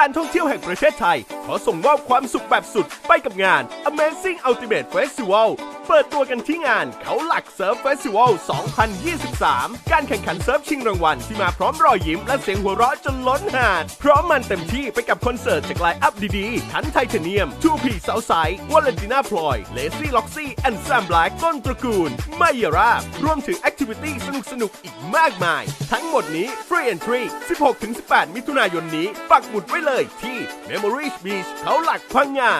การท่องเที่ยวแห่งประเทศไทยขอส่งมอบความสุขแบบสุดไปกับงาน Amazing Ultimate Festival เปิดตัวกันที่งานเขาหลักเซิร์ฟเฟสติวัล 2023 การแข่งขันเซิร์ฟชิงรางวัลที่มาพร้อมรอยยิ้มและเสียงหัวเราะจนล้นหาดพร้อมมันเต็มที่ไปกับคอนเสิร์ตจากไลน์อัพดีๆทั้งไทเทเนียม 2P Southside วาเลนติน่าพลอยเลซี่ล็อกซี่แอนด์แซมแบล็กต้นตระกูลไมยาราบรวมถึงแอคทิวิตี้สนุกๆอีกมากมายทั้งหมดนี้ Free Entry 16-18 มิถุนายนนี้ปักหมุดไว้เลยที่ Memories Beach เขาหลักพังงา